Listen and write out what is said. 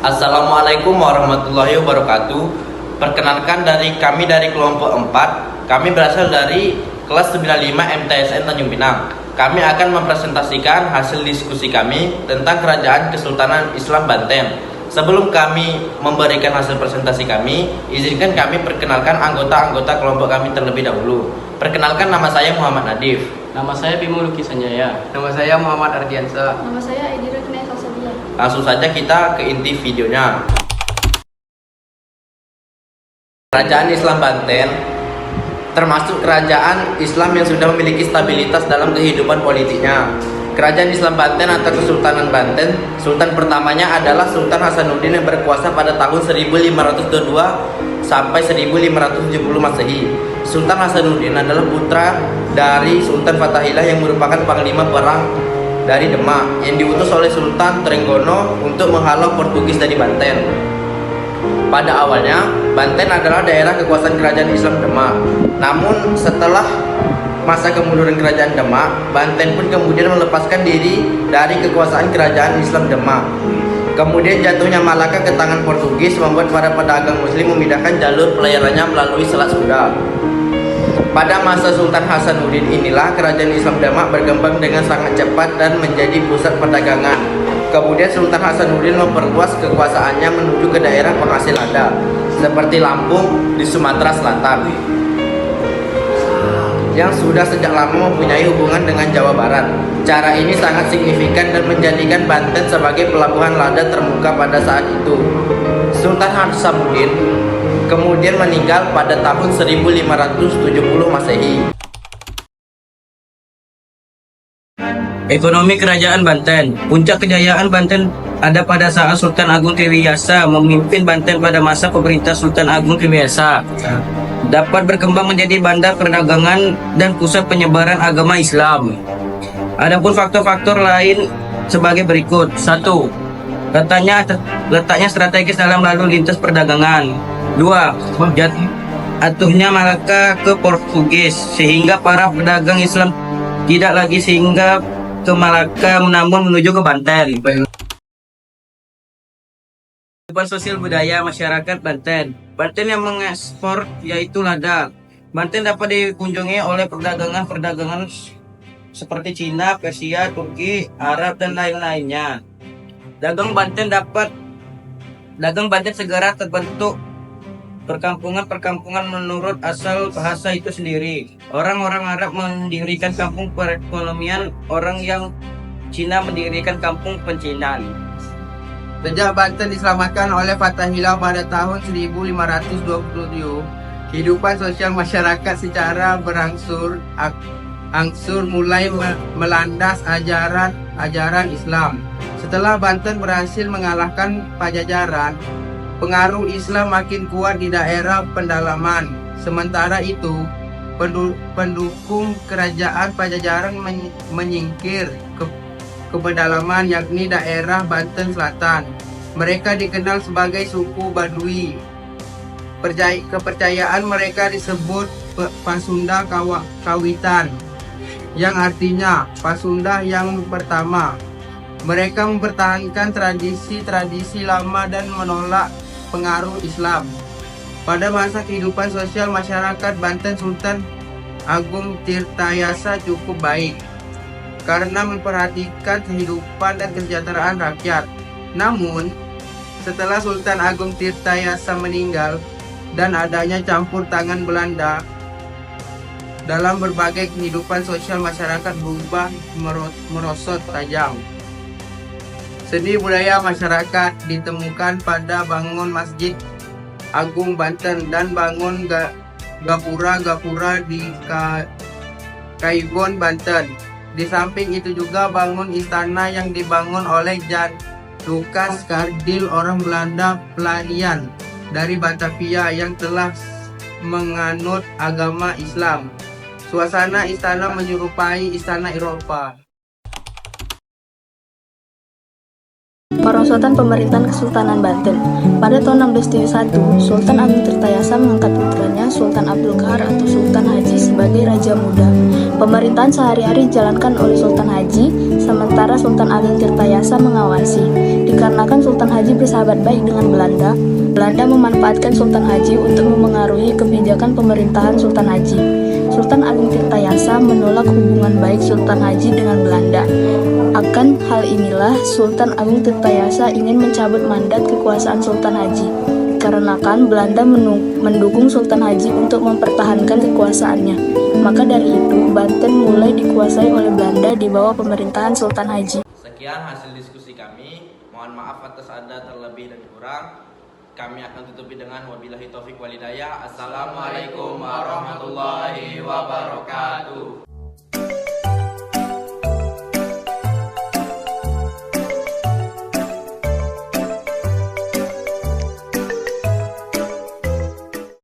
Assalamualaikum warahmatullahi wabarakatuh. Perkenalkan kami dari kelompok 4. Kami berasal dari kelas 95 MTSN Tanjung Pinang. Kami akan mempresentasikan hasil diskusi kami tentang Kerajaan Kesultanan Islam Banten. Sebelum kami memberikan hasil presentasi kami, izinkan kami perkenalkan anggota-anggota kelompok kami terlebih dahulu. Perkenalkan, nama saya Muhammad Nadif. Nama saya Bimo Luki Sanjaya. Nama saya Muhammad Ardiansa. Nama saya Edira Kinaia Kalsabila. Langsung saja kita ke inti videonya. Kerajaan Islam Banten termasuk kerajaan Islam yang sudah memiliki stabilitas dalam kehidupan politiknya. Kerajaan Islam Banten atau Kesultanan Banten, sultan pertamanya adalah Sultan Hasanuddin yang berkuasa pada tahun 1522 sampai 1570 Masehi. Sultan Hasanuddin adalah putra dari Sultan Fathahillah yang merupakan panglima perang dari Demak yang diutus oleh Sultan Trenggono untuk menghalau Portugis dari Banten. Pada awalnya, Banten adalah daerah kekuasaan kerajaan Islam Demak. Namun setelah masa kemunduran kerajaan Demak, Banten pun kemudian melepaskan diri dari kekuasaan kerajaan Islam Demak. Kemudian jatuhnya Malaka ke tangan Portugis membuat para pedagang muslim memindahkan jalur pelayarannya melalui Selat Sunda. Pada masa Sultan Hasanuddin inilah kerajaan Islam Demak berkembang dengan sangat cepat dan menjadi pusat perdagangan. Kemudian Sultan Hasanuddin memperluas kekuasaannya menuju ke daerah penghasil lada seperti Lampung di Sumatera Selatan, yang sudah sejak lama mempunyai hubungan dengan Jawa Barat. Cara ini sangat signifikan dan menjadikan Banten sebagai pelabuhan lada terbuka pada saat itu. Sultan Hasanuddin kemudian meninggal pada tahun 1570 Masehi. Ekonomi Kerajaan Banten. Puncak kejayaan Banten ada pada saat Sultan Agung Triwiyasa memimpin Banten pada masa pemerintah Sultan Agung Triwiyasa. Dapat berkembang menjadi bandar perdagangan dan pusat penyebaran agama Islam. Adapun faktor-faktor lain sebagai berikut. 1. Letaknya strategis dalam lalu lintas perdagangan. 2. Jatuhnya Malaka ke Portugis sehingga para pedagang Islam tidak lagi singgah ke Malaka namun menuju ke Banten. Kehidupan sosial budaya masyarakat Banten. Banten yang mengekspor yaitu lada. Banten dapat dikunjungi oleh perdagangan seperti Cina, Persia, Turki, Arab dan lain-lainnya. Dagang Banten segera terbentuk perkampungan menurut asal bahasa itu sendiri. Orang-orang Arab mendirikan kampung perekonomian, orang yang Cina mendirikan kampung pencinan. Sejak Banten diselamatkan oleh Fathahillah pada tahun 1527, kehidupan sosial masyarakat secara berangsur mulai melandas ajaran Islam. Setelah Banten berhasil mengalahkan Pajajaran, pengaruh Islam makin kuat di daerah pendalaman. Sementara itu, pendukung kerajaan Pajajaran menyingkir ke pedalaman, yakni daerah Banten Selatan. Mereka dikenal sebagai suku Badui. Kepercayaan mereka disebut Pasunda Kawitan, yang artinya Pasunda yang pertama. Mereka mempertahankan tradisi lama dan menolak pengaruh Islam. Pada masa kehidupan sosial masyarakat Banten, Sultan Agung Tirtayasa cukup baik karena memperhatikan kehidupan dan kesejahteraan rakyat. Namun, setelah Sultan Agung Tirtayasa meninggal dan adanya campur tangan Belanda dalam berbagai kehidupan sosial masyarakat berubah merosot tajam. Seni budaya masyarakat ditemukan pada bangun Masjid Agung Banten dan bangun gapura di Kaigon, Banten. Di samping itu juga bangun istana yang dibangun oleh Jan Lucas Kardil, orang Belanda pelarian dari Batavia yang telah menganut agama Islam. Suasana istana menyerupai istana Eropa. Perosotan pemerintahan Kesultanan Banten. Pada tahun 1671, Sultan Agung Tirtayasa mengangkat putranya Sultan Abdul Qahar atau Sultan Haji sebagai Raja Muda. Pemerintahan sehari-hari dijalankan oleh Sultan Haji, sementara Sultan Agung Tirtayasa mengawasi. Di Dikarenakan Sultan Haji bersahabat baik dengan Belanda, Belanda memanfaatkan Sultan Haji untuk memengaruhi kebijakan pemerintahan Sultan Haji. Sultan Agung Tirtayasa menolak hubungan baik Sultan Haji dengan Belanda. Akan hal inilah Sultan Agung Tirtayasa ingin mencabut mandat kekuasaan Sultan Haji. Dikarenakan Belanda mendukung Sultan Haji untuk mempertahankan kekuasaannya. Maka dari itu, Banten mulai dikuasai oleh Belanda di bawah pemerintahan Sultan Haji. Sekian hasil diskusi kami. Mohon maaf atas ada terlebih dan kurang. Kami akan tutupi dengan wabillahi taufik walhidayah. Assalamualaikum warahmatullahi wabarakatuh.